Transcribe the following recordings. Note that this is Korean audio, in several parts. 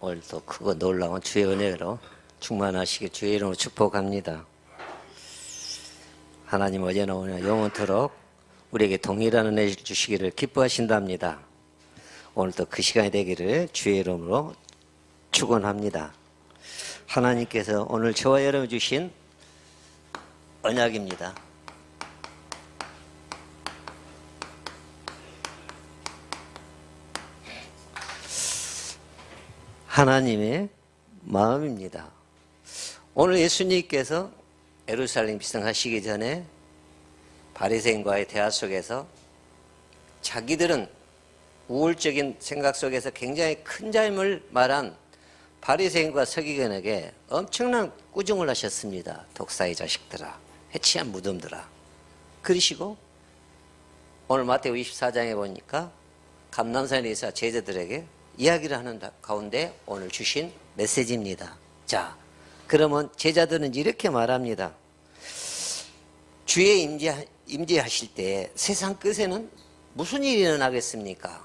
오늘도 크고 놀라운 주의 은혜로 충만하시길 주의 이름으로 축복합니다. 하나님 어제나 오늘 영원토록 우리에게 동일한 은혜를 주시기를 기뻐하신답니다. 오늘도 그 시간이 되기를 주의 이름으로 축원합니다. 하나님께서 오늘 저와 여러분 주신 언약입니다. 하나님의 마음입니다. 오늘 예수님께서 예루살렘 입성하시기 전에 바리새인과의 대화 속에서 자기들은 우월적인 생각 속에서 굉장히 큰 잘못을 말한 바리새인과 서기관에게 엄청난 꾸중을 하셨습니다. 독사의 자식들아, 해치한 무덤들아. 그러시고 오늘 마태오 24장에 보니까 감람산에 있어 제자들에게 이야기를 하는 가운데 오늘 주신 메시지입니다. 자, 그러면 제자들은 이렇게 말합니다. 주의 임재하실 때 세상 끝에는 무슨 일이 일어나겠습니까?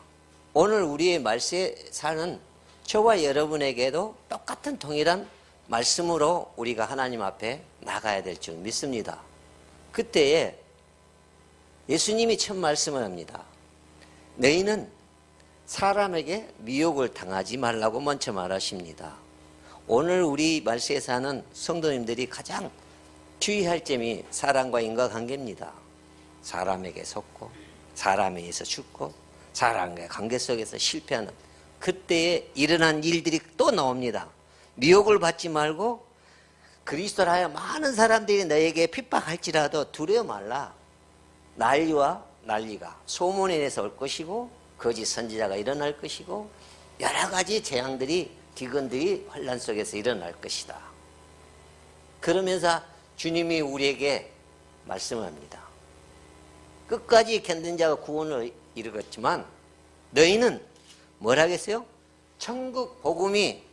오늘 우리의 말세에 사는 저와 여러분에게도 똑같은 동일한 말씀으로 우리가 하나님 앞에 나가야 될 줄 믿습니다. 그때에 예수님이 첫 말씀을 합니다. 너희는 사람에게 미혹을 당하지 말라고 먼저 말하십니다. 오늘 우리 말세에 사는 성도님들이 가장 주의할 점이 사람과 인과관계입니다. 사람에게 속고 사람에 의해서 죽고 사람과의 관계 속에서 실패하는 그때에 일어난 일들이 또 나옵니다. 미혹을 받지 말고 그리스도를 하여 많은 사람들이 너에게 핍박할지라도 두려워 말라. 난리와 난리가 소문에 의해서 올 것이고 거짓 선지자가 일어날 것이고 여러 가지 재앙들이 기근들이 환난 속에서 일어날 것이다. 그러면서 주님이 우리에게 말씀합니다. 끝까지 견딘 자가 구원을 이루겠지만 너희는 뭐라 하겠어요? 천국 복음이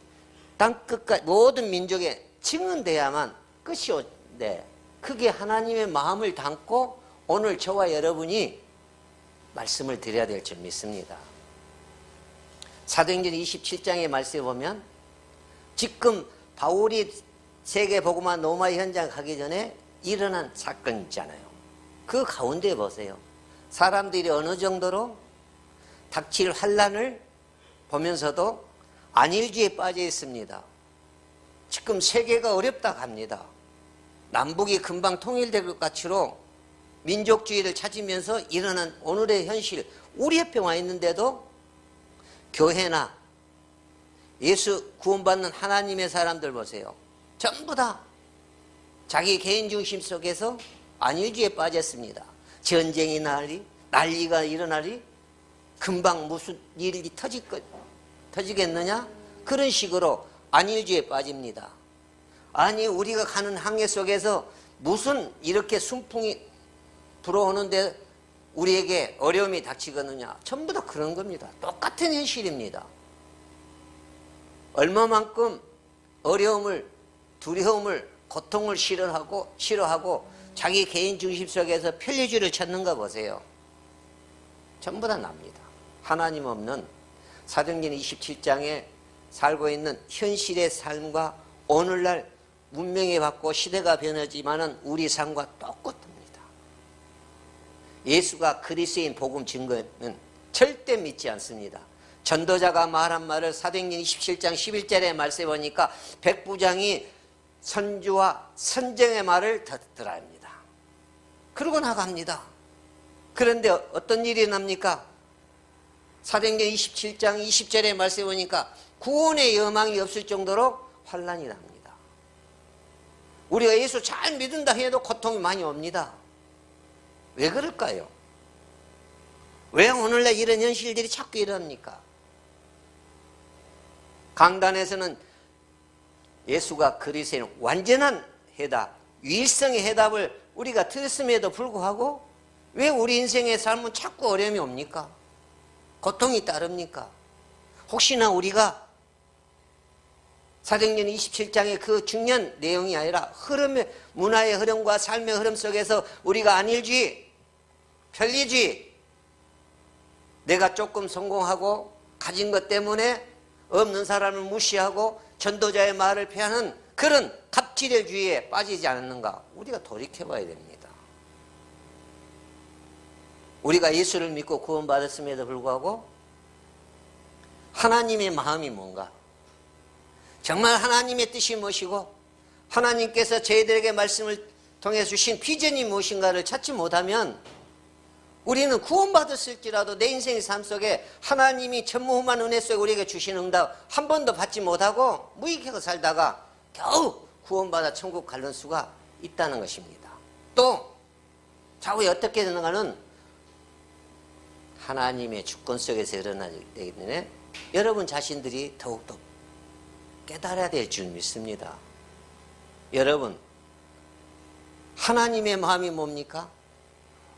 땅끝까지 모든 민족에 증언돼야만 끝이 오는데 그게 하나님의 마음을 담고 오늘 저와 여러분이 말씀을 드려야 될 줄 믿습니다. 사도행전 27장의 말씀에 보면 지금 바울이 세계 복음화 로마 현장 가기 전에 일어난 사건 있잖아요. 그 가운데 보세요. 사람들이 어느 정도로 닥칠 환난을 보면서도 안일주의에 빠져 있습니다. 지금 세계가 어렵다 합니다. 남북이 금방 통일될 것 같이로 민족주의를 찾으면서 일어난 오늘의 현실, 우리 옆에 와 있는데도 교회나 예수 구원받는 하나님의 사람들 보세요. 전부 다 자기 개인 중심 속에서 안일주의에 빠졌습니다. 전쟁이 난리가 일어나리 금방 무슨 일이 터지겠느냐? 그런 식으로 안일주의에 빠집니다. 아니 우리가 가는 항해 속에서 무슨 이렇게 순풍이 불어오는데 우리에게 어려움이 닥치겠느냐? 전부 다 그런 겁니다. 똑같은 현실입니다. 얼마만큼 어려움을, 두려움을, 고통을 싫어하고 자기 개인 중심 속에서 편리주의를 찾는가 보세요. 전부 다 납니다. 하나님 없는 사도행전 27장에 살고 있는 현실의 삶과 오늘날 문명에 받고 시대가 변하지만은 우리 삶과 똑같습니다. 예수가 그리스도인 복음 증거는 절대 믿지 않습니다. 전도자가 말한 말을 사도행전 27장 11절에 말씀해 보니까 백부장이 선주와 선정의 말을 듣더라 합니다. 그러고 나갑니다. 그런데 어떤 일이 납니까? 사도행전 27장 20절에 말씀해 보니까 구원의 여망이 없을 정도로 환난이 납니다. 우리가 예수 잘 믿는다 해도 고통이 많이 옵니다. 왜 그럴까요? 왜 오늘날 이런 현실들이 자꾸 일어납니까? 강단에서는 예수가 그리스도인 완전한 해답, 유일성의 해답을 우리가 들었음에도 불구하고 왜 우리 인생의 삶은 자꾸 어려움이 옵니까? 고통이 따릅니까? 혹시나 우리가 사도행전 27장의 그 중요한 내용이 아니라 문화의 흐름과 삶의 흐름 속에서 우리가 안일주의, 편리주의, 내가 조금 성공하고 가진 것 때문에 없는 사람을 무시하고 전도자의 말을 피하는 그런 갑질의주의에 빠지지 않았는가? 우리가 돌이켜봐야 됩니다. 우리가 예수를 믿고 구원받았음에도 불구하고 하나님의 마음이 뭔가? 정말 하나님의 뜻이 무엇이고 하나님께서 저희들에게 말씀을 통해 주신 비전이 무엇인가를 찾지 못하면 우리는 구원받았을지라도 내 인생의 삶 속에 하나님이 전무후무한 은혜 속에 우리에게 주신 응답 한 번도 받지 못하고 무익하게 살다가 겨우 구원받아 천국 가는 수가 있다는 것입니다. 또 좌우에 어떻게 되는가는 하나님의 주권 속에서 일어나기 때문에 여러분 자신들이 더욱더 깨달아야 될 줄 믿습니다. 여러분, 하나님의 마음이 뭡니까?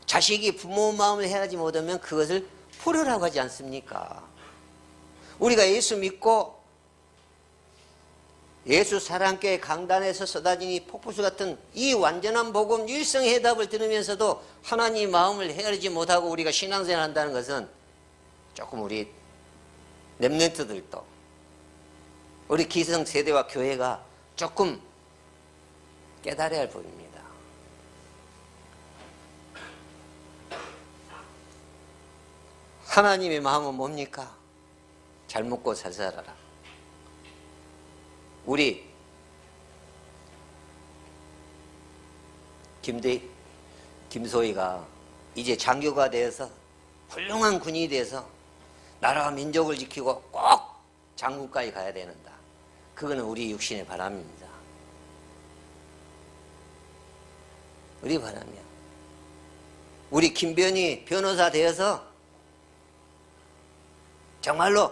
자식이 부모 마음을 헤아리지 못하면 그것을 풀으라고 하지 않습니까? 우리가 예수 믿고 예수 사랑교회 강단에서 쏟아진 이 폭포수 같은 이 완전한 복음 일성의 해답을 들으면서도 하나님 마음을 헤아리지 못하고 우리가 신앙생활 한다는 것은 조금 우리 렘넌트들도 우리 기성세대와 교회가 조금 깨달아야 할 부분입니다. 하나님의 마음은 뭡니까? 잘 먹고 잘 살아라. 우리 김소희가 이제 장교가 되어서 훌륭한 군인이 돼서 나라와 민족을 지키고 꼭 장군까지 가야 되는다. 그거는 우리 육신의 바람입니다. 우리 바람이야. 우리 김변희 변호사 되어서 정말로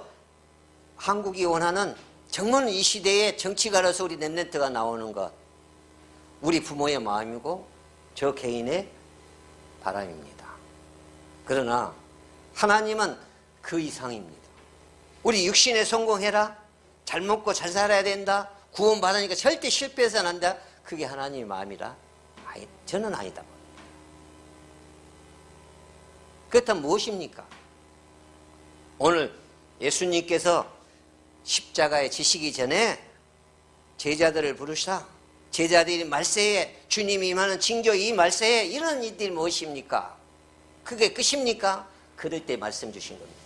한국이 원하는 정말 이 시대의 정치가로서 우리 렘넌트가 나오는 것, 우리 부모의 마음이고 저 개인의 바람입니다. 그러나 하나님은 그 이상입니다. 우리 육신에 성공해라, 잘 먹고 잘 살아야 된다, 구원받으니까 절대 실패해서는 안 된다, 그게 하나님의 마음이라? 저는 아니다. 그렇다면 무엇입니까? 오늘 예수님께서 십자가에 지시기 전에 제자들을 부르시다 제자들이 말세에 주님이 임하는 징조 이 말세에 이런 일들이 무엇입니까? 그게 끝입니까? 그럴 때 말씀 주신 겁니다.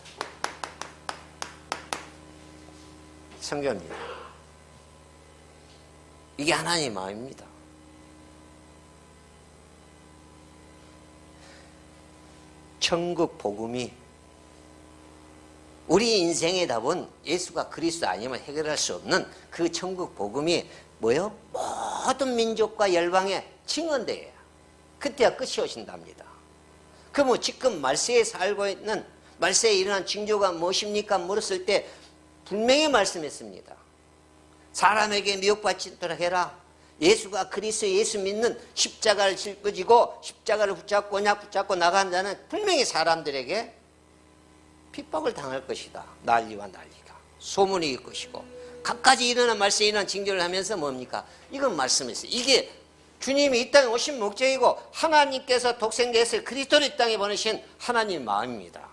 성경입니다. 이게 하나님의 마음입니다. 천국 복음이 우리 인생의 답은 예수가 그리스도 아니면 해결할 수 없는 그 천국 복음이 뭐요? 모든 민족과 열방에 증언돼야 그때야 끝이 오신답니다. 그러면 지금 말세에 살고 있는 말세에 일어난 징조가 무엇입니까? 물었을 때 분명히 말씀했습니다. 사람에게 미혹받지 않도록 해라. 예수가 그리스도 예수 믿는 십자가를 짊어지고 십자가를 붙잡고 나간 자는 분명히 사람들에게 핍박을 당할 것이다. 난리와 난리가 소문이 있을 것이고 각가지 일어난 말세에 일어난 징조를 하면서 뭡니까? 이건 말씀했어요. 이게 주님이 이 땅에 오신 목적이고 하나님께서 독생자에서 그리스도를 이 땅에 보내신 하나님 마음입니다.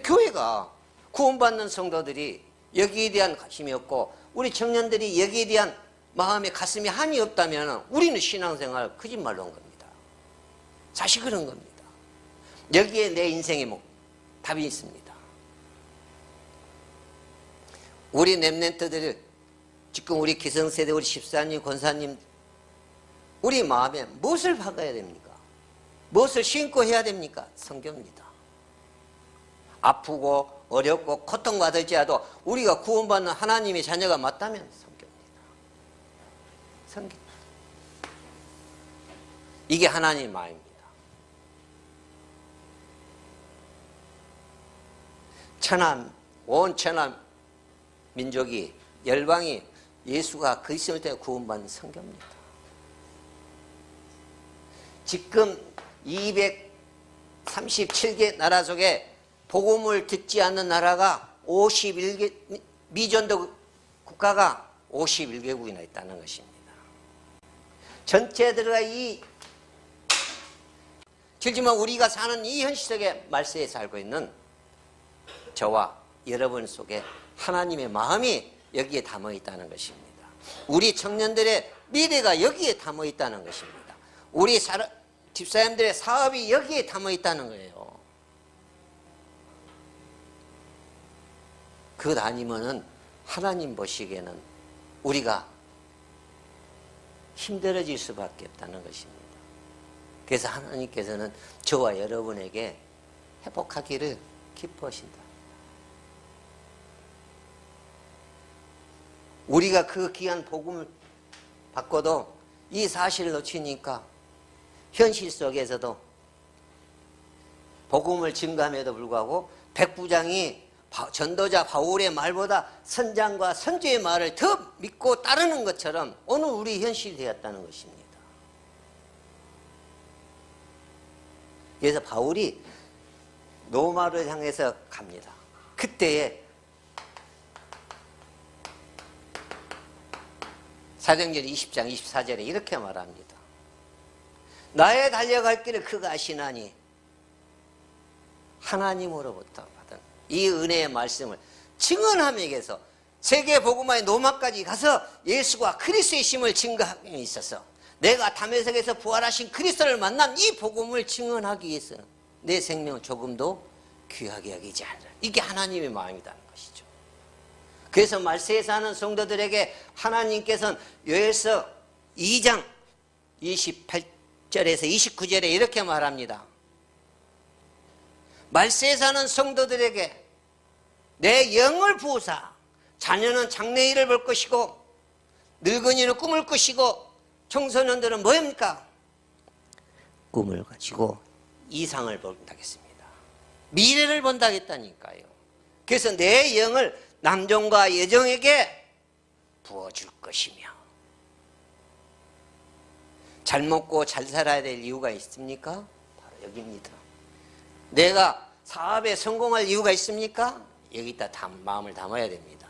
교회가 구원받는 성도들이 여기에 대한 관심이 없고 우리 청년들이 여기에 대한 마음에 가슴에 한이 없다면 우리는 신앙생활 거짓말로 한 겁니다. 사실 그런 겁니다. 여기에 내 인생의 답이 있습니다. 우리 렘넌트들 지금 우리 기성세대 우리 집사님 권사님 우리 마음에 무엇을 박아야 됩니까? 무엇을 신고 해야 됩니까? 성경입니다. 아프고 어렵고 고통받을지라도 우리가 구원받는 하나님의 자녀가 맞다면 성경입니다. 성경. 이게 하나님의 마음입니다. 온 천하 민족이 열방이 예수가 그리스도를 통해 구원받는 성경입니다. 지금 237개 나라 속에 복음을 듣지 않는 나라가 51개, 미전도 국가가 51개국이나 있다는 것입니다. 전체 들어가 실지만 우리가 사는 이 현실 속에 말세에 살고 있는 저와 여러분 속에 하나님의 마음이 여기에 담아 있다는 것입니다. 우리 청년들의 미래가 여기에 담아 있다는 것입니다. 우리 집사님들의 사업이 여기에 담아 있다는 거예요. 그것 아니면은 하나님 보시기에는 우리가 힘들어질 수밖에 없다는 것입니다. 그래서 하나님께서는 저와 여러분에게 회복하기를 기뻐하신다. 우리가 그 귀한 복음을 받고도 이 사실을 놓치니까 현실 속에서도 복음을 증거함에도 불구하고 백부장이 전도자 바울의 말보다 선장과 선주의 말을 더 믿고 따르는 것처럼 오늘 우리 현실이 되었다는 것입니다. 그래서 바울이 로마를 향해서 갑니다. 그때에 사도행전 20장 24절에 이렇게 말합니다. 나의 달려갈 길을 그가 아시나니 하나님으로부터 받은 이 은혜의 말씀을 증언함에 의해서 세계 복음화의 로마까지 가서 예수가 그리스도의 심을 증거함에 있어서 내가 다메섹에서 부활하신 그리스도를 만난 이 복음을 증언하기 위해서는 내 생명을 조금도 귀하게 여기지 않으라. 이게 하나님의 마음이라는 것이죠. 그래서 말세에 사는 성도들에게 하나님께서는 요엘서 2장 28절에서 29절에 이렇게 말합니다. 말세에 사는 성도들에게 내 영을 부으사 자녀는 장래일을 볼 것이고 늙은이는 꿈을 것이고 청소년들은 뭐입니까? 꿈을 가지고 이상을 본다겠습니다. 미래를 본다겠다니까요. 그래서 내 영을 남종과 여종에게 부어줄 것이며 잘 먹고 잘 살아야 될 이유가 있습니까? 바로 여기입니다. 내가 사업에 성공할 이유가 있습니까? 여기다 마음을 담아야 됩니다.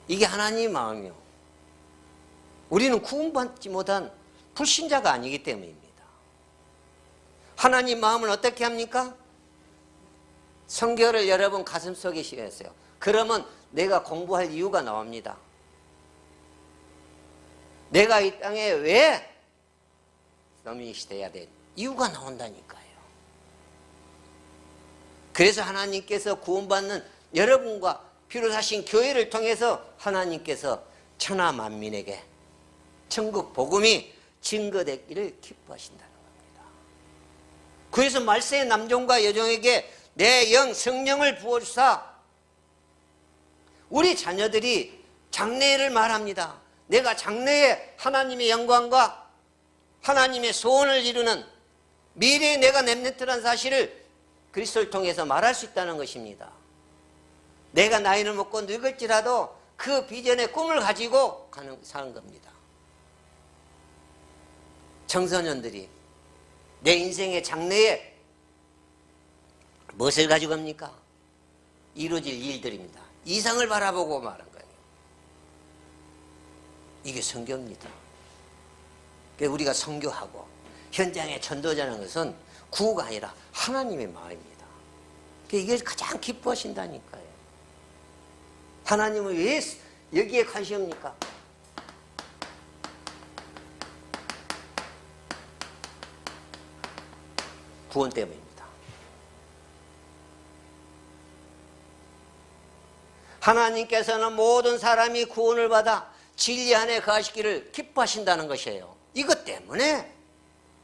이게 하나님의 마음이요. 우리는 구원받지 못한 불신자가 아니기 때문입니다. 하나님 마음을 어떻게 합니까? 성경을 여러분 가슴속에 실으세요. 그러면 내가 공부할 이유가 나옵니다. 내가 이 땅에 왜 너민이 돼야 될 이유가 나온다니까요. 그래서 하나님께서 구원받는 여러분과 피로 사신 교회를 통해서 하나님께서 천하 만민에게 천국 복음이 증거되기를 기뻐하신다는 겁니다. 그래서 말세의 남종과 여종에게 내 영 성령을 부어주사 우리 자녀들이 장래를 말합니다. 내가 장래에 하나님의 영광과 하나님의 소원을 이루는 미래에 내가 렘넌트라는 사실을 그리스도를 통해서 말할 수 있다는 것입니다. 내가 나이를 먹고 늙을지라도 그 비전의 꿈을 가지고 사는 겁니다. 청소년들이 내 인생의 장래에 무엇을 가지고 갑니까? 이루어질 일들입니다. 이상을 바라보고 말한 거예요. 이게 선교입니다. 우리가 선교하고 현장에 전도자는 것은 구호가 아니라 하나님의 마음입니다. 이게 가장 기뻐하신다니까요. 하나님은 왜 여기에 관심입니까? 구원 때문입니다. 하나님께서는 모든 사람이 구원을 받아 진리 안에 거하시기를 기뻐하신다는 것이에요. 이것 때문에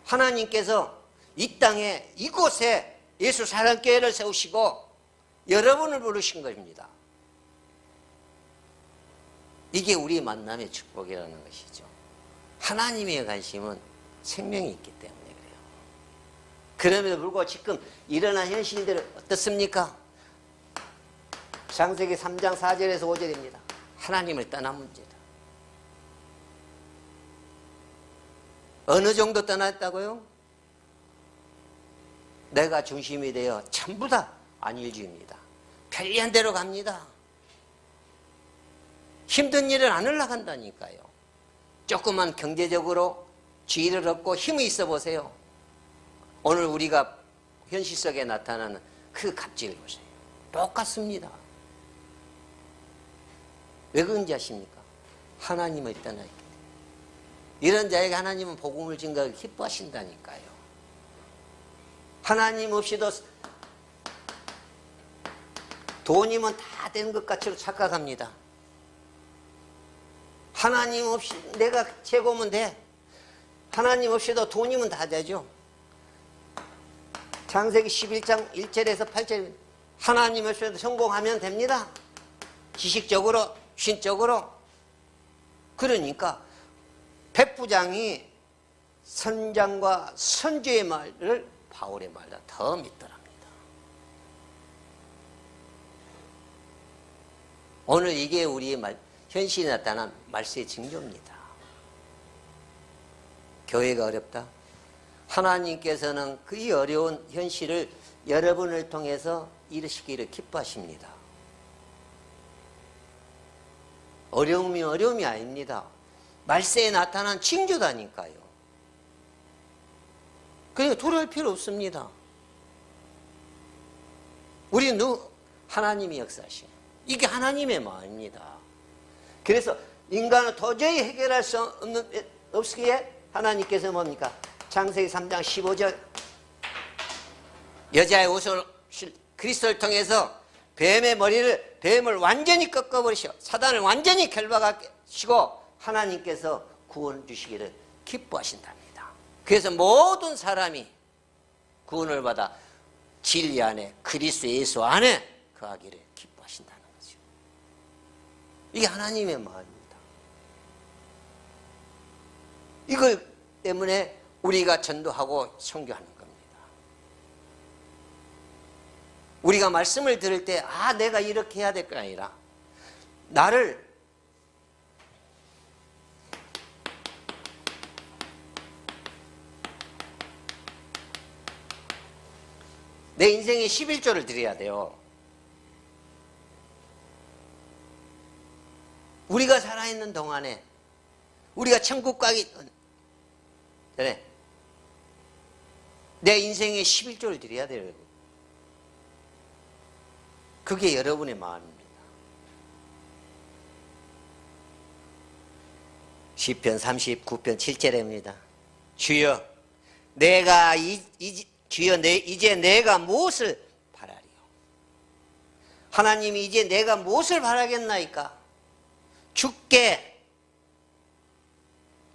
하나님께서 이 땅에 이곳에 예수 사랑교회를 세우시고 여러분을 부르신 것입니다. 이게 우리 만남의 축복이라는 것이죠. 하나님의 관심은 생명이 있기 때문에 그래요. 그럼에도 불구하고 지금 일어난 현실들은 어떻습니까? 창세기 3장 4절에서 5절입니다. 하나님을 떠난 문제다. 어느 정도 떠났다고요? 내가 중심이 되어 전부 다 안일주의입니다. 편리한 대로 갑니다. 힘든 일을 안 올라간다니까요. 조금만 경제적으로 지위를 얻고 힘이 있어 보세요. 오늘 우리가 현실 속에 나타나는 그 갑질을 보세요. 똑같습니다. 왜 그런지 아십니까? 하나님을 떠나 있기 때문에. 이런 자에게 하나님은 복음을 증거하기 기뻐하신다니까요. 하나님 없이도 돈이면 다 되는 것 같이 착각합니다. 하나님 없이 내가 최고면 돼. 하나님 없이도 돈이면 다 되죠. 창세기 11장 1절에서 8절, 하나님 없이도 성공하면 됩니다. 지식적으로, 신적으로. 그러니까 백부장이 선장과 선주의 말을 바울의 말보다 더 믿더랍니다. 오늘 이게 우리의 현실에 나타난 말세의 징조입니다. 교회가 어렵다? 하나님께서는 그 어려운 현실을 여러분을 통해서 이루시기를 기뻐하십니다. 어려움이 아닙니다. 말세에 나타난 징조다니까요. 그러니까 두려울 필요 없습니다. 우리는 하나님이 역사하시는, 이게 하나님의 마음입니다. 그래서 인간은 도저히 해결할 수 없기에 하나님께서 뭡니까? 창세기 3장 15절, 여자의 옷을 그리스도를 통해서 뱀을 완전히 꺾어버리시고 사단을 완전히 결박하시고 하나님께서 구원 주시기를 기뻐하신답니다. 그래서 모든 사람이 구원을 받아 진리 안에, 그리스도 예수 안에 거하기를 기뻐하신다는 거죠. 이게 하나님의 마음입니다. 이걸 때문에 우리가 전도하고 선교하는 겁니다. 우리가 말씀을 들을 때 내가 이렇게 해야 될 게 아니라 나를 내 인생에 11조를 드려야 돼요. 우리가 살아있는 동안에 우리가 천국 가기 전에 내 인생에 11조를 드려야 돼요. 그게 여러분의 마음입니다. 시편 39편 7절입니다. 주여 이제 내가 무엇을 바라리요? 하나님이 이제 내가 무엇을 바라겠나이까? 주께,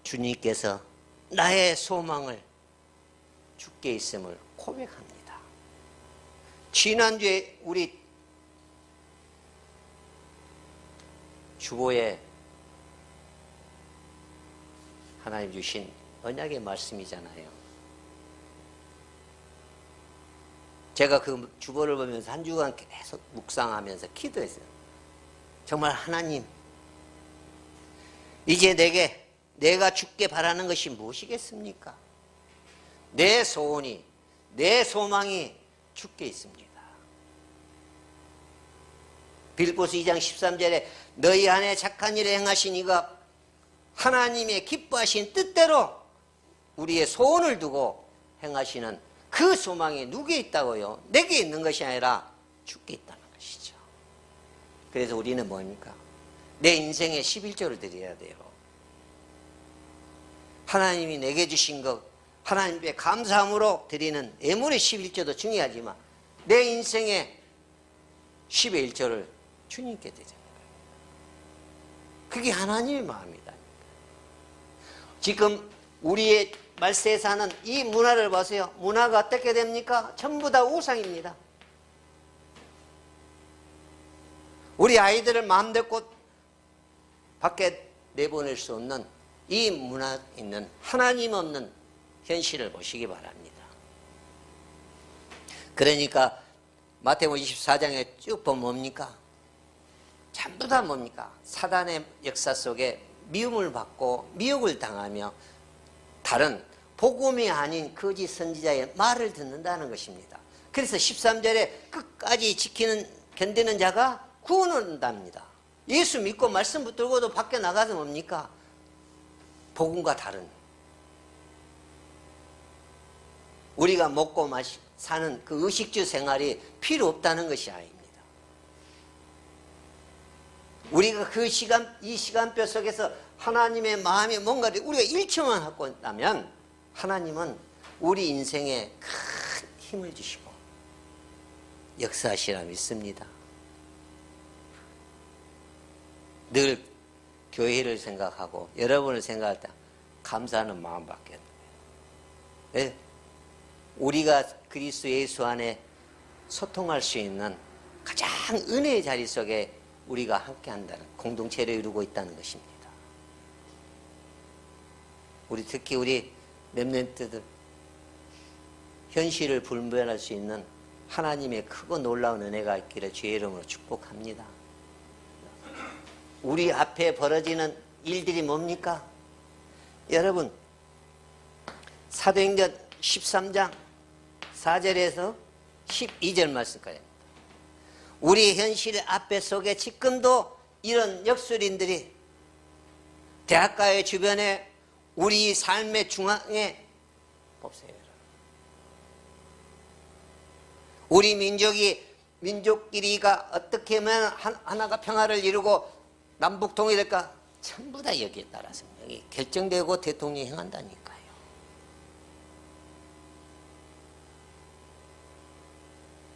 주님께서 나의 소망을 주께 있음을 고백합니다. 지난주에 우리 주보에 하나님 주신 언약의 말씀이잖아요. 제가 그 주보를 보면서 한 주간 계속 묵상하면서 기도했어요. 정말 하나님, 이제 내가 주께 바라는 것이 무엇이겠습니까? 내 소원이, 내 소망이 주께 있습니다. 빌립보서 2장 13절에 너희 안에 착한 일을 행하신 이가 하나님의 기뻐하신 뜻대로 우리의 소원을 두고 행하시는 그 소망이 누구에 있다고요? 내게 있는 것이 아니라 주께 있다는 것이죠. 그래서 우리는 뭡니까? 내 인생에 11조를 드려야 돼요. 하나님이 내게 주신 것, 하나님께 감사함으로 드리는 애물의 11조도 중요하지만 내 인생에 10의 1조를 주님께 드리는 거예요. 그게 하나님의 마음이다. 지금 우리의 말세에 사는 이 문화를 보세요. 문화가 어떻게 됩니까? 전부 다 우상입니다. 우리 아이들을 마음대로 밖에 내보낼 수 없는 이 문화에 있는 하나님 없는 현실을 보시기 바랍니다. 그러니까 마태복음 24장에 쭉 보면 뭡니까? 전부 다 뭡니까? 사단의 역사 속에 미움을 받고 미혹을 당하며 다른 복음이 아닌 거짓 선지자의 말을 듣는다는 것입니다. 그래서 13절에 끝까지 견디는 자가 구원을 얻는답니다. 예수 믿고 말씀 붙들고도 밖에 나가서 뭡니까? 복음과 다른 우리가 먹고 사는 그 의식주 생활이 필요 없다는 것이 아닙니다. 우리가 이 시간표 속에서 하나님의 마음이 뭔가를 우리가 일치만 하고 있다면 하나님은 우리 인생에 큰 힘을 주시고 역사하시라 믿습니다. 늘 교회를 생각하고 여러분을 생각할 때 감사하는 마음밖에 없어요. 왜? 우리가 그리스도 예수 안에 소통할 수 있는 가장 은혜의 자리 속에 우리가 함께 한다는 공동체를 이루고 있다는 것입니다. 특히 우리 렘넌트들 현실을 분별할 수 있는 하나님의 크고 놀라운 은혜가 있기를 주의 이름으로 축복합니다. 우리 앞에 벌어지는 일들이 뭡니까? 여러분, 사도행전 13장 4절에서 12절 말씀까지 우리 현실 앞에 속에 지금도 이런 역술인들이 대학가의 주변에 우리 삶의 중앙에 보세요. 우리 민족끼리가 어떻게 하면 하나가 평화를 이루고 남북 통일될까? 전부 다 여기에 따라서 여기 결정되고 대통령이 행한다니까요.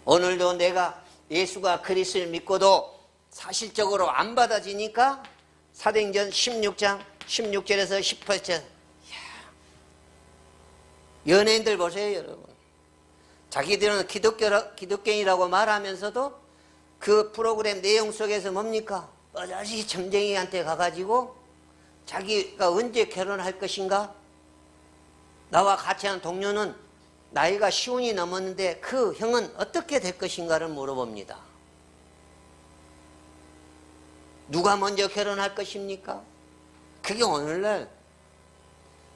오늘도 내가 예수가 그리스도를 믿고도 사실적으로 안 받아지니까 사도행전 16장 16절에서 18절 연예인들 보세요 여러분. 자기들은 기독교인이라고 말하면서도 그 프로그램 내용 속에서 뭡니까? 어자지 점쟁이한테 가가지고 자기가 언제 결혼할 것인가? 나와 같이 한 동료는 나이가 50이 넘었는데 그 형은 어떻게 될 것인가를 물어봅니다. 누가 먼저 결혼할 것입니까? 그게 오늘날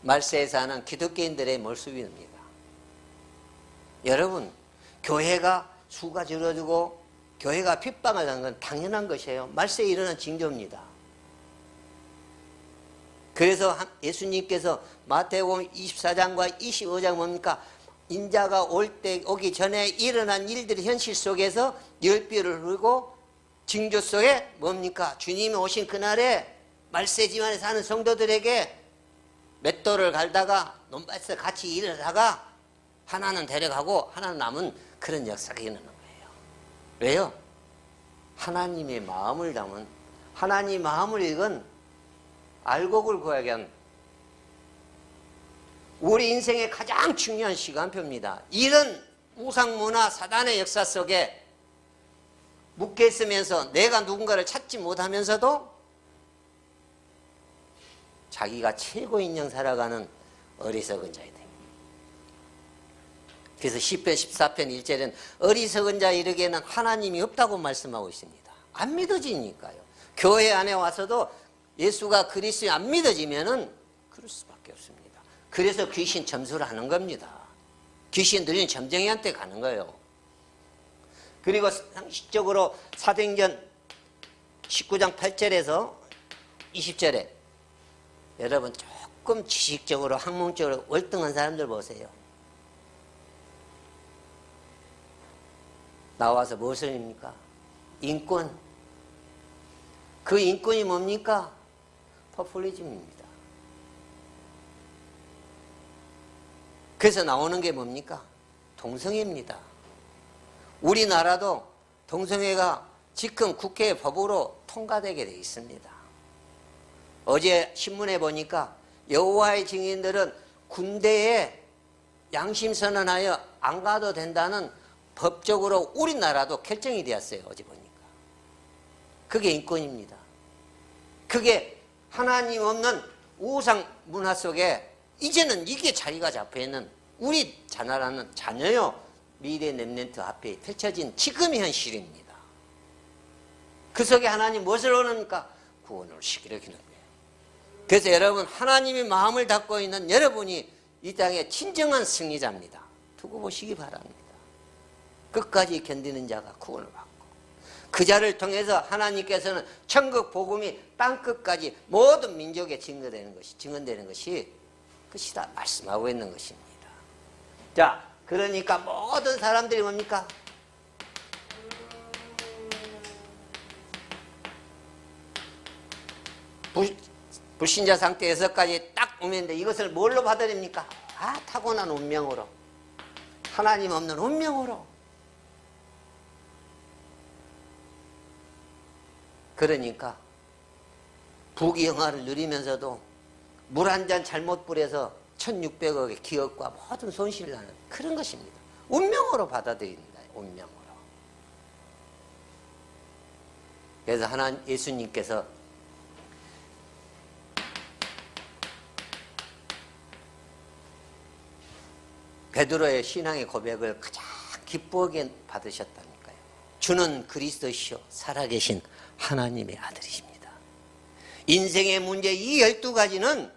말세에 사는 기독교인들의 모습입니다. 여러분, 교회가 수가 줄어들고 교회가 핍박을 하는 건 당연한 것이에요. 말세에 일어난 징조입니다. 그래서 예수님께서 마태복음 24장과 25장 뭡니까? 인자가 오기 전에 일어난 일들이 현실 속에서 열비를 흐르고 징조 속에 뭡니까? 주님이 오신 그날에 말세 집안에 사는 성도들에게 맷돌을 갈다가 논밭에서 같이 일하다가 하나는 데려가고 하나는 남은 그런 역사가 일어나는 거예요. 왜요? 하나님의 마음을 담은 하나님 마음을 읽은 알곡을 구하게 한 우리 인생의 가장 중요한 시간표입니다. 이런 우상문화 사단의 역사 속에 묶여 있으면서 내가 누군가를 찾지 못하면서도 자기가 최고 인정 살아가는 어리석은 자이다. 그래서 시편 14편 1절에는 어리석은 자 이르기에는 하나님이 없다고 말씀하고 있습니다. 안 믿어지니까요. 교회 안에 와서도 예수가 그리스도에 안 믿어지면은 그럴 수밖에 없습니다. 그래서 귀신 점수를 하는 겁니다. 귀신 들린 점쟁이한테 가는 거예요. 그리고 상식적으로 사도행전 19장 8절에서 20절에 여러분 조금 지식적으로 학문적으로 월등한 사람들 보세요. 나와서 무엇을 합니까? 인권. 그 인권이 뭡니까? 포퓰리즘입니다. 그래서 나오는 게 뭡니까? 동성애입니다. 우리나라도 동성애가 지금 국회 법으로 통과되게 되어 있습니다. 어제 신문에 보니까 여호와의 증인들은 군대에 양심선언하여 안 가도 된다는 법적으로 우리나라도 결정이 되었어요. 어제 보니까. 그게 인권입니다. 그게 하나님 없는 우상 문화 속에 이제는 이게 자리가 잡혀있는 우리 자나라는 자녀요 미래 렘넌트 앞에 펼쳐진 지금의 현실입니다. 그 속에 하나님 무엇을 원합니까? 구원을 시키려 기는 거예요. 그래서 여러분 하나님의 마음을 닫고 있는 여러분이 이 땅의 진정한 승리자입니다. 두고 보시기 바랍니다. 끝까지 견디는 자가 구원을 받고 그 자를 통해서 하나님께서는 천국 복음이 땅끝까지 모든 민족에 증언되는 것이 다 말씀하고 있는 것입니다. 자, 그러니까 모든 사람들이 뭡니까? 불신자 상태에서까지 딱 오면데 이것을 뭘로 받아들입니까? 타고난 운명으로, 하나님 없는 운명으로. 그러니까 부귀영화를 누리면서도 물 한 잔 잘못 뿌려서 1600억의 기업과 모든 손실을 하는 그런 것입니다. 운명으로 받아들인다. 운명으로. 그래서 예수님께서 베드로의 신앙의 고백을 가장 기쁘게 받으셨다니까요. 주는 그리스도시요 살아계신 하나님의 아들이십니다. 인생의 문제 이 12가지는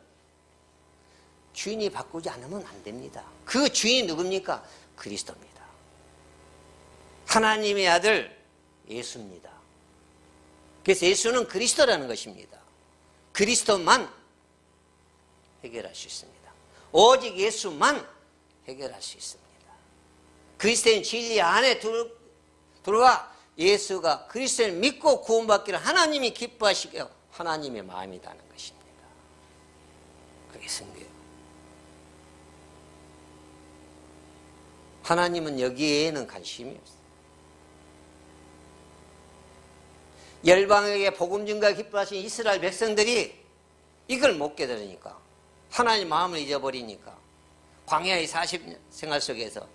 주인이 바꾸지 않으면 안 됩니다. 그 주인이 누굽니까? 그리스도입니다. 하나님의 아들 예수입니다. 그래서 예수는 그리스도라는 것입니다. 그리스도만 해결할 수 있습니다. 오직 예수만 해결할 수 있습니다. 그리스도인 진리 안에 들어와 예수가 그리스도를 믿고 구원받기를 하나님이 기뻐하시고 하나님의 마음이라는 것입니다. 그게 성경. 하나님은 여기에는 관심이 없어요. 열방에게 복음 증가 기뻐하신 이스라엘 백성들이 이걸 못 깨달으니까 하나님 마음을 잊어버리니까 광야의 40년 생활 속에서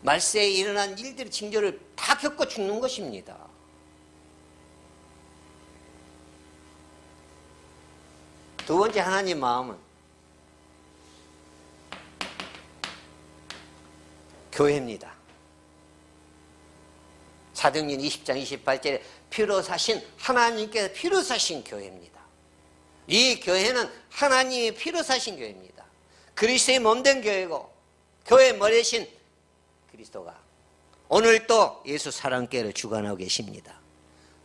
말세에 일어난 일들의 징조를 다 겪고 죽는 것입니다. 두 번째 하나님 마음은 교회입니다. 사도행전 20장 28절에 피로 사신 하나님께서 피로 사신 교회입니다. 이 교회는 하나님이 피로 사신 교회입니다. 그리스도의 몸된 교회고 교회의 머리신 그리스도가 오늘 또 예수 사랑교회를 주관하고 계십니다.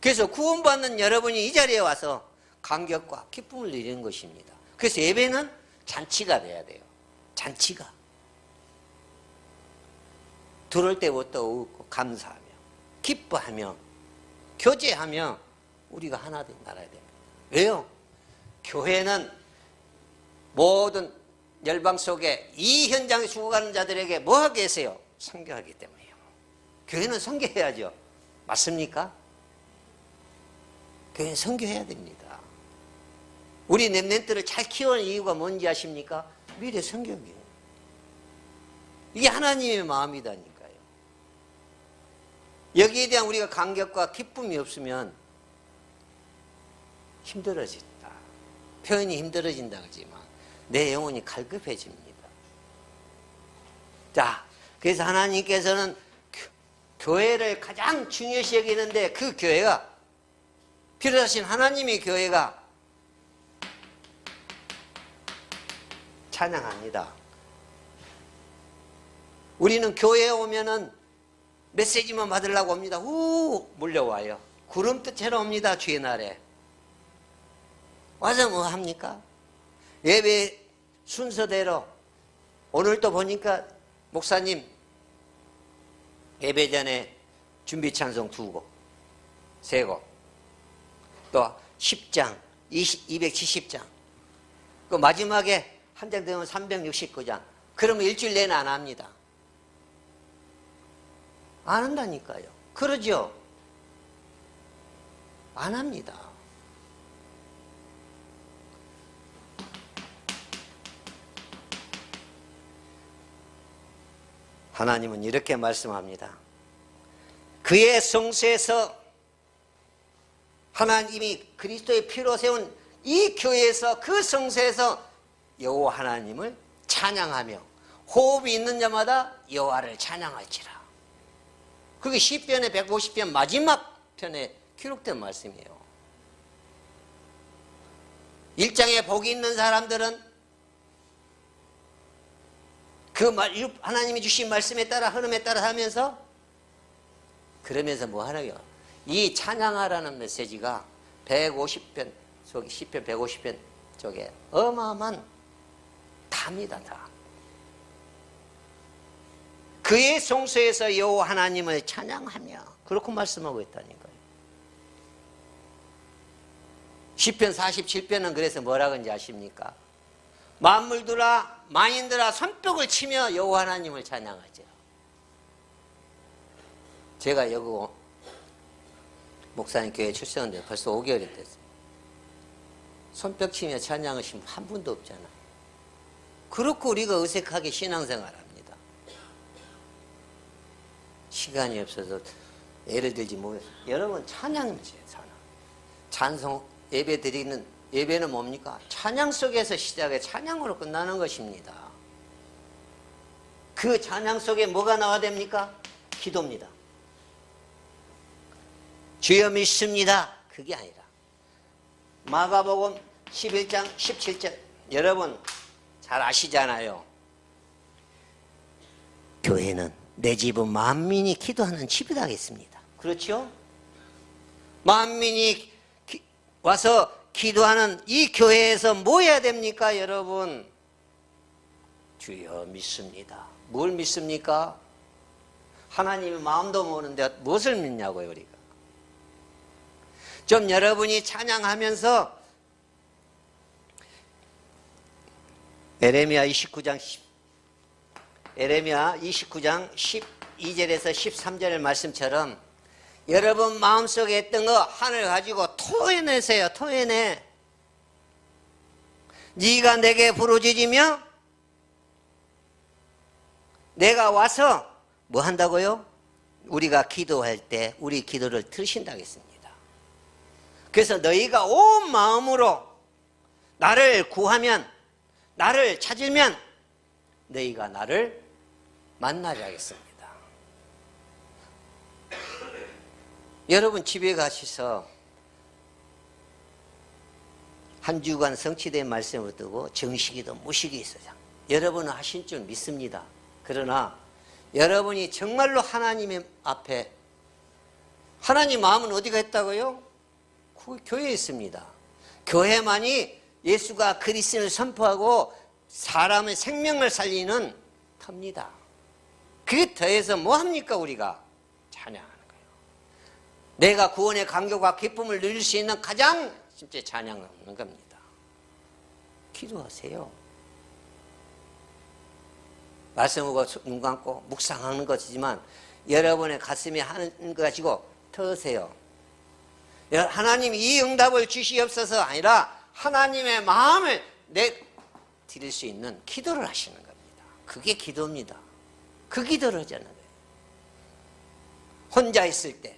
그래서 구원받는 여러분이 이 자리에 와서 감격과 기쁨을 누리는 것입니다. 그래서 예배는 잔치가 돼야 돼요. 잔치가. 들어올 때부터 웃고 감사하며 기뻐하며 교제하며 우리가 하나 나가야 됩니다. 왜요? 교회는 모든 열방 속에 이 현장에 죽어가는 자들에게 뭐 하게 하세요? 선교하기 때문이에요. 교회는 선교해야죠. 맞습니까? 교회는 선교해야 됩니다. 우리 렘넌트를 잘 키우는 이유가 뭔지 아십니까? 미래 선교이에요. 이게 하나님의 마음이다니까요. 여기에 대한 우리가 감격과 기쁨이 없으면 힘들어진다. 표현이 힘들어진다 그러지만 내 영혼이 갈급해집니다. 자, 그래서 하나님께서는 교회를 가장 중요시 여기는데 그 교회가 필요하신 하나님의 교회가 찬양합니다. 우리는 교회에 오면은 메시지만 받으려고 옵니다. 몰려와요. 구름뜻처럼 옵니다. 주의 날에. 와서 뭐 합니까? 예배 순서대로 오늘 또 보니까 목사님 예배 전에 준비 찬송 2곡, 3곡, 또 10장, 270장, 그 마지막에 한 장 되면 369장. 그러면 일주일 내내 안 합니다. 안 한다니까요. 그러죠? 안 합니다. 하나님은 이렇게 말씀합니다. 그의 성소에서 하나님이 그리스도의 피로 세운 이 교회에서 그 성소에서 여호와 하나님을 찬양하며 호흡이 있는 자마다 여호와를 찬양할지라. 그게 시편의 150편 마지막 편에 기록된 말씀이에요. 1장에 복이 있는 사람들은 그 하나님이 주신 말씀에 따라 흐름에 따라 하면서 그러면서 뭐 하나요? 이 찬양하라는 메시지가 150편 속에 시편 150편 쪽에 어마어마한 답니다. 다. 그의 성소에서 여호와 하나님을 찬양하며 그렇게 말씀하고 있다니까요. 시편 47편은 그래서 뭐라 그런지 아십니까? 만물들아 만인들아 손뼉을 치며 여호와 하나님을 찬양하죠. 제가 여기 목사님 교회 출석한데 벌써 5개월이 됐어요. 손뼉 치며 찬양하신 분 한 분도 없잖아요. 그렇고 우리가 어색하게 신앙생활합니다. 시간이 없어서 예를 들지 모르겠어요. 여러분 찬양이지. 찬송 예배 드리는 예배는 뭡니까? 찬양 속에서 시작해 찬양으로 끝나는 것입니다. 그 찬양 속에 뭐가 나와야 됩니까? 기도입니다. 주여 믿습니다. 그게 아니라 마가복음 11장 17절 여러분 잘 아시잖아요. 교회는 내 집은 만민이 기도하는 집이라 하겠습니다. 그렇죠? 만민이 와서 기도하는 이 교회에서 뭐 해야 됩니까 여러분? 주여 믿습니다. 뭘 믿습니까? 하나님의 마음도 모르는데 무엇을 믿냐고요 우리가. 좀 여러분이 찬양하면서 에레미야 29장 12절에서 13절의 말씀처럼 여러분 마음속에 있던 거 하늘 가지고 토해내세요. 토해내. 네가 내게 부르짖으며 내가 와서 뭐 한다고요? 우리가 기도할 때 우리 기도를 들으신다고 했습니다. 그래서 너희가 온 마음으로 나를 구하면 나를 찾으면 너희가 나를 만나게 하겠습니다. 여러분 집에 가셔서 한 주간 성취된 말씀을 두고 정식이든 무식이 있어요. 여러분은 하신 줄 믿습니다. 그러나 여러분이 정말로 하나님 앞에 하나님 마음은 어디가 있다고요? 그 교회에 있습니다. 교회만이 예수가 그리스도를 선포하고 사람의 생명을 살리는 터입니다. 그게 더해서 뭐 합니까 우리가? 찬양하는 거예요. 내가 구원의 감격과 기쁨을 누릴 수 있는 가장 진짜 찬양하는 겁니다. 기도하세요. 말씀하고 눈 감고 묵상하는 것이지만 여러분의 가슴에 하는 거 가지고 터으세요. 하나님 이 응답을 주시옵소서 아니라 하나님의 마음을 드릴 수 있는 기도를 하시는 겁니다. 그게 기도입니다. 그 기도를 하자는 거예요. 혼자 있을 때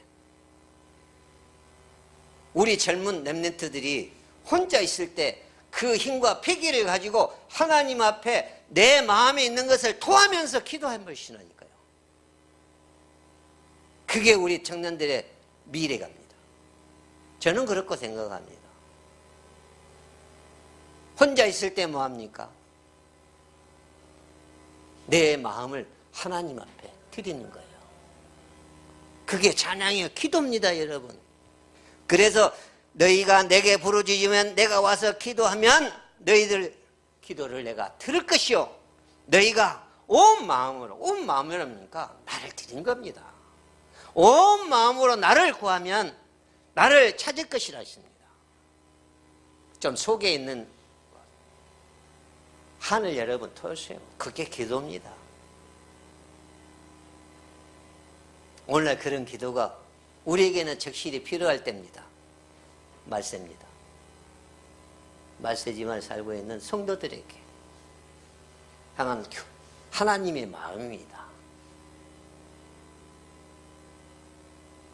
우리 젊은 렘넌트들이 혼자 있을 때 그 힘과 패기를 가지고 하나님 앞에 내 마음에 있는 것을 토하면서 기도한 것이라니까요. 그게 우리 청년들의 미래갑니다. 저는 그렇게 생각합니다. 혼자 있을 때 뭐합니까? 내 마음을 하나님 앞에 드리는 거예요. 그게 찬양이에요. 기도입니다, 여러분. 그래서 너희가 내게 부르짖으면 내가 와서 기도하면 너희들 기도를 내가 들을 것이요. 너희가 온 마음으로니까 나를 드린 겁니다. 온 마음으로 나를 구하면 나를 찾을 것이라 했습니다. 좀 속에 있는 하늘 여러분 토하세요. 그게 기도입니다. 오늘 그런 기도가 우리에게는 적실히 필요할 때입니다. 말세입니다. 말세지만 살고 있는 성도들에게 향한 하나님의 마음입니다.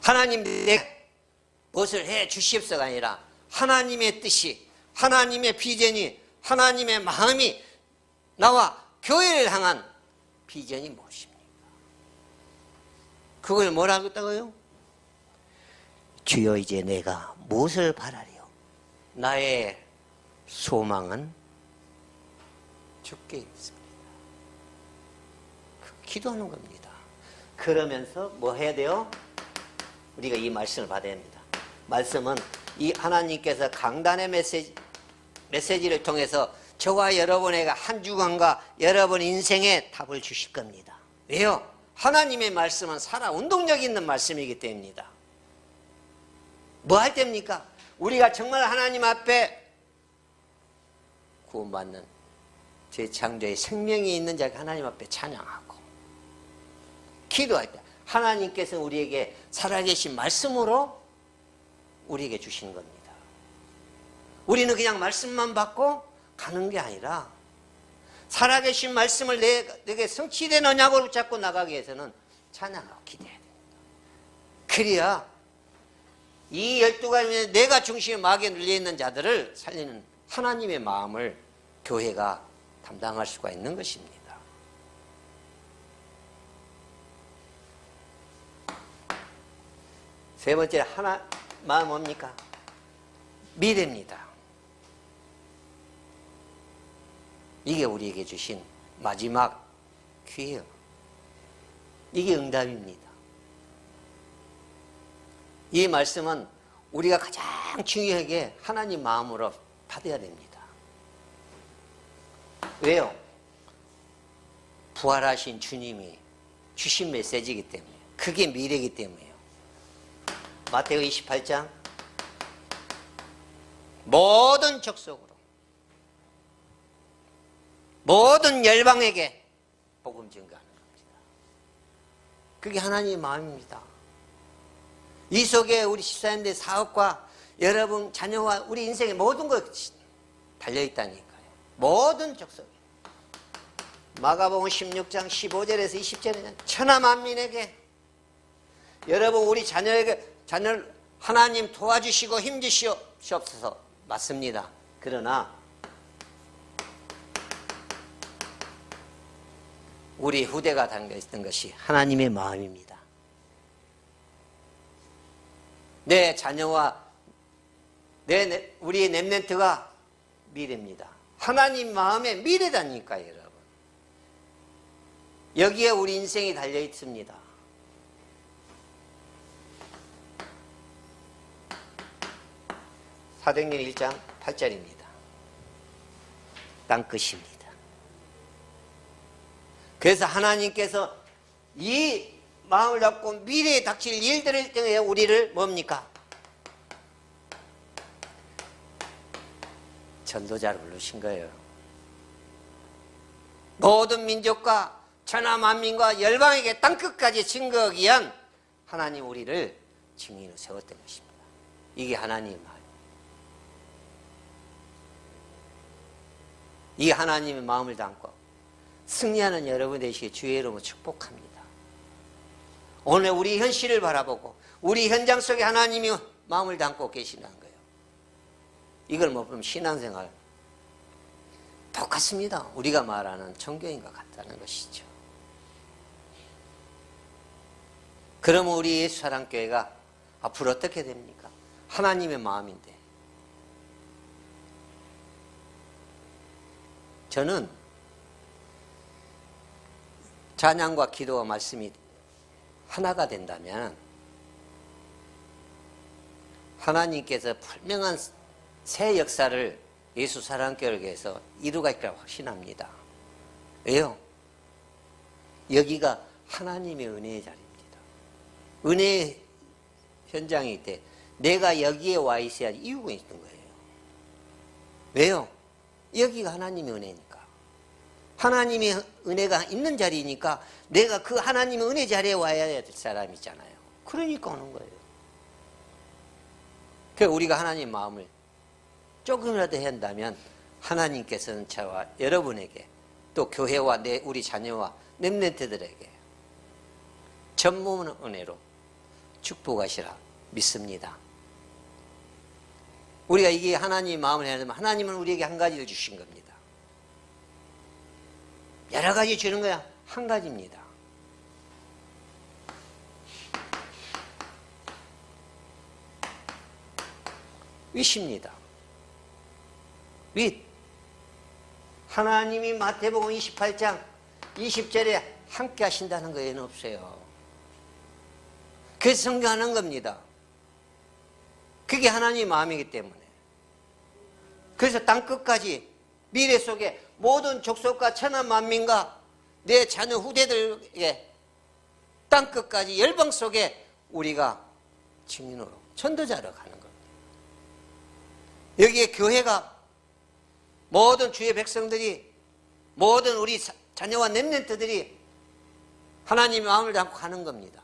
하나님 내 무엇을 해 주시옵소가 아니라 하나님의 뜻이 하나님의 비전이 하나님의 마음이 나와 교회를 향한 비전이 무엇입니까? 그걸 뭐라고 했다고요? 주여 이제 내가 무엇을 바라리요? 나의 소망은 주께 있습니다. 기도하는 겁니다. 그러면서 뭐 해야 돼요? 우리가 이 말씀을 받아야 합니다. 말씀은 이 하나님께서 강단의 메시지를 통해서 저와 여러분에게 한 주간과 여러분 인생에 답을 주실 겁니다. 왜요? 하나님의 말씀은 살아 운동력 있는 말씀이기 때문입니다. 뭐 할 때입니까? 우리가 정말 하나님 앞에 구원받는 재창조의 생명이 있는 자가 하나님 앞에 찬양하고 기도할 때 하나님께서 우리에게 살아계신 말씀으로 우리에게 주시는 겁니다. 우리는 그냥 말씀만 받고 가는 게 아니라 살아계신 말씀을 내게 성취된 언약으로 붙잡고 나가기 위해서는 찬양하고 기도해야 됩니다. 그래야 이 12가지 내가 중심에 마귀에 눌려있는 자들을 살리는 하나님의 마음을 교회가 담당할 수가 있는 것입니다. 세 번째 마음 뭡니까? 미래입니다. 이게 우리에게 주신 마지막 기회요. 이게 응답입니다. 이 말씀은 우리가 가장 중요하게 하나님 마음으로 받아야 됩니다. 왜요? 부활하신 주님이 주신 메시지이기 때문에, 그게 미래이기 때문에요. 마태오 28장 모든 족속으로 모든 열방에게 복음 증거하는 겁니다. 그게 하나님의 마음입니다. 이 속에 우리 집사님들의 사업과 여러분 자녀와 우리 인생의 모든 것이 달려있다니까요. 모든 족속에. 마가복음 16장 15절에서 20절에는 천하만민에게 여러분 우리 자녀를 하나님 도와주시고 힘주시옵소서 맞습니다. 그러나 우리 후대가 담겨있던 것이 하나님의 마음입니다. 내 자녀와 우리의 렘넌트가 미래입니다. 하나님 마음의 미래다니까요, 여러분. 여기에 우리 인생이 달려 있습니다. 사도행전 1장 8절입니다. 땅끝입니다. 그래서 하나님께서 이 마음을 잡고 미래에 닥칠 일들을 통해 우리를 뭡니까? 전도자로 부르신 거예요. 모든 민족과 천하만민과 열방에게 땅끝까지 증거하기 위한 하나님 우리를 증인으로 세웠던 것입니다. 이게 하나님의 마음. 이 하나님의 마음을 담고 승리하는 여러분 되시길 주의 이름으로 축복합니다. 오늘 우리 현실을 바라보고 우리 현장 속에 하나님이 마음을 담고 계시는 거예요. 이걸 못 보면 신앙생활 똑같습니다. 우리가 말하는 종교인과 같다는 것이죠. 그러면 우리 예수사랑교회가 앞으로 어떻게 됩니까? 하나님의 마음인데 저는 찬양과 기도와 말씀이 하나가 된다면 하나님께서 분명한 새 역사를 예수 사랑교회를 위해서 이루겠다고 확신합니다. 왜요? 여기가 하나님의 은혜의 자리입니다. 은혜의 현장일 때 내가 여기에 와 있어야 이유가 있는 거예요. 왜요? 여기가 하나님의 은혜니까. 하나님의 은혜가 있는 자리니까 내가 그 하나님의 은혜 자리에 와야 될 사람이잖아요. 그러니까 오는 거예요. 그래서 우리가 하나님 마음을 조금이라도 한다면 하나님께서는 저와 여러분에게 또 교회와 우리 자녀와 렘넌트들에게 전무한 은혜로 축복하시라 믿습니다. 우리가 이게 하나님의 마음을 해야 되면 하나님은 우리에게 한 가지를 주신 겁니다. 여러 가지 주는 거야. 한 가지입니다. 윗입니다. 윗. 하나님이 마태복음 28장 20절에 함께 하신다는 거에는 없어요. 그래서 성경하는 겁니다. 그게 하나님의 마음이기 때문에. 그래서 땅끝까지 미래 속에 모든 족속과 천하만민과 내 자녀 후대들에게 땅끝까지 열방 속에 우리가 증인으로 전도자로 가는 겁니다. 여기에 교회가 모든 주의 백성들이 모든 우리 자녀와 렘넌트들이 하나님의 마음을 담고 가는 겁니다.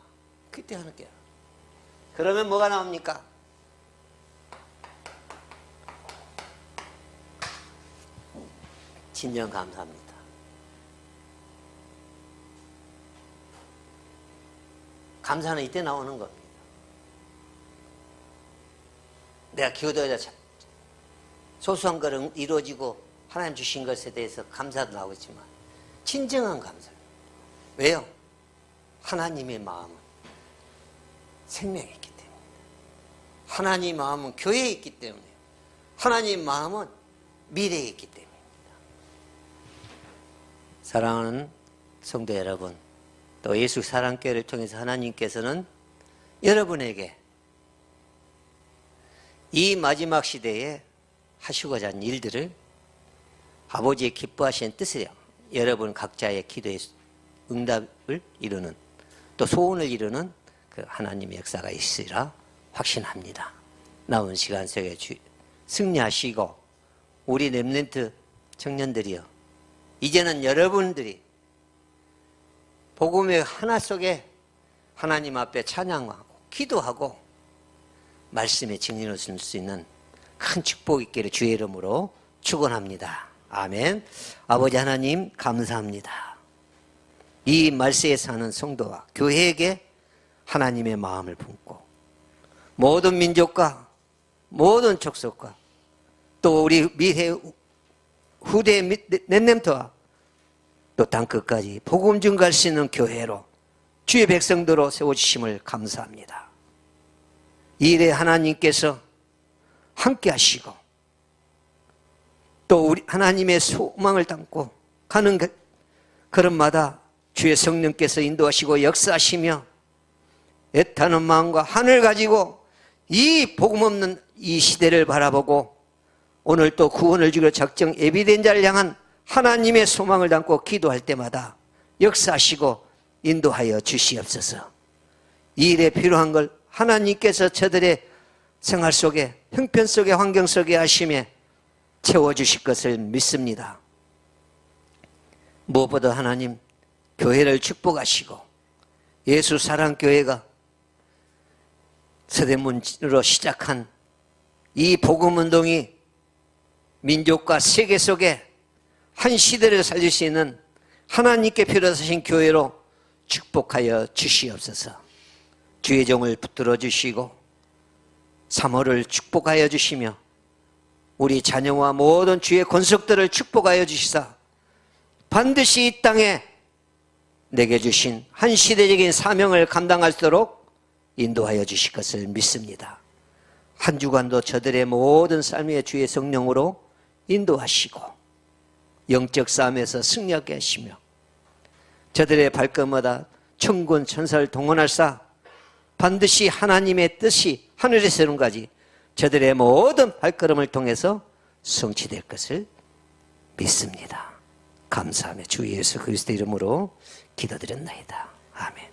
그때 하는 거야. 그러면 뭐가 나옵니까? 진정 감사합니다. 감사는 이때 나오는 겁니다. 내가 기도하자 소소한 것은 이루어지고 하나님 주신 것에 대해서 감사도 나오겠지만 진정한 감사입니다. 왜요? 하나님의 마음은 생명이 있기 때문에, 하나님의 마음은 교회에 있기 때문에, 하나님의 마음은 미래에 있기 때문입니다. 사랑하는 성도 여러분, 또 예수 사랑교회를 통해서 하나님께서는 여러분에게 이 마지막 시대에 하시고자 하는 일들을 아버지의 기뻐하시는 뜻으로 여러분 각자의 기도의 응답을 이루는, 또 소원을 이루는 그 하나님의 역사가 있으리라 확신합니다. 남은 시간 속에 승리하시고 우리 렘넌트 청년들이여, 이제는 여러분들이 복음의 하나 속에 하나님 앞에 찬양하고 기도하고 말씀의 증인을 쓸 수 있는 큰 축복 있기를 주의 이름으로 축원합니다. 아멘. 아버지 하나님 감사합니다. 이 말세에 사는 성도와 교회에게 하나님의 마음을 품고 모든 민족과 모든 족속과 또 우리 미래 후대 렘넌트와 또 땅끝까지 복음 증거할 수 있는 교회로 주의 백성들로 세워주심을 감사합니다. 이 일에 하나님께서 함께 하시고 또 우리 하나님의 소망을 담고 가는 걸음마다 주의 성령께서 인도하시고 역사하시며 애타는 마음과 하늘 가지고 이 복음 없는 이 시대를 바라보고 오늘 또 구원을 주기로 작정 예비된 자를 향한 하나님의 소망을 담고 기도할 때마다 역사하시고 인도하여 주시옵소서. 이 일에 필요한 걸 하나님께서 저들의 생활 속에, 형편 속에, 환경 속에 하심에 채워주실 것을 믿습니다. 무엇보다 하나님 교회를 축복하시고 예수 사랑교회가 서대문으로 시작한 이 복음운동이 민족과 세계 속에 한 시대를 살릴 수 있는 하나님께 필요하신 교회로 축복하여 주시옵소서. 주의 종을 붙들어 주시고 3월을 축복하여 주시며 우리 자녀와 모든 주의 권속들을 축복하여 주시사 반드시 이 땅에 내게 주신 한 시대적인 사명을 감당할수록 인도하여 주실 것을 믿습니다. 한 주간도 저들의 모든 삶의 주의 성령으로 인도하시고 영적 싸움에서 승리하게 하시며 저들의 발걸음마다 천군 천사를 동원할사 반드시 하나님의 뜻이 하늘에서 이룬까지 저들의 모든 발걸음을 통해서 성취될 것을 믿습니다. 감사하며 주 예수 그리스도 이름으로 기도드렸나이다. 아멘.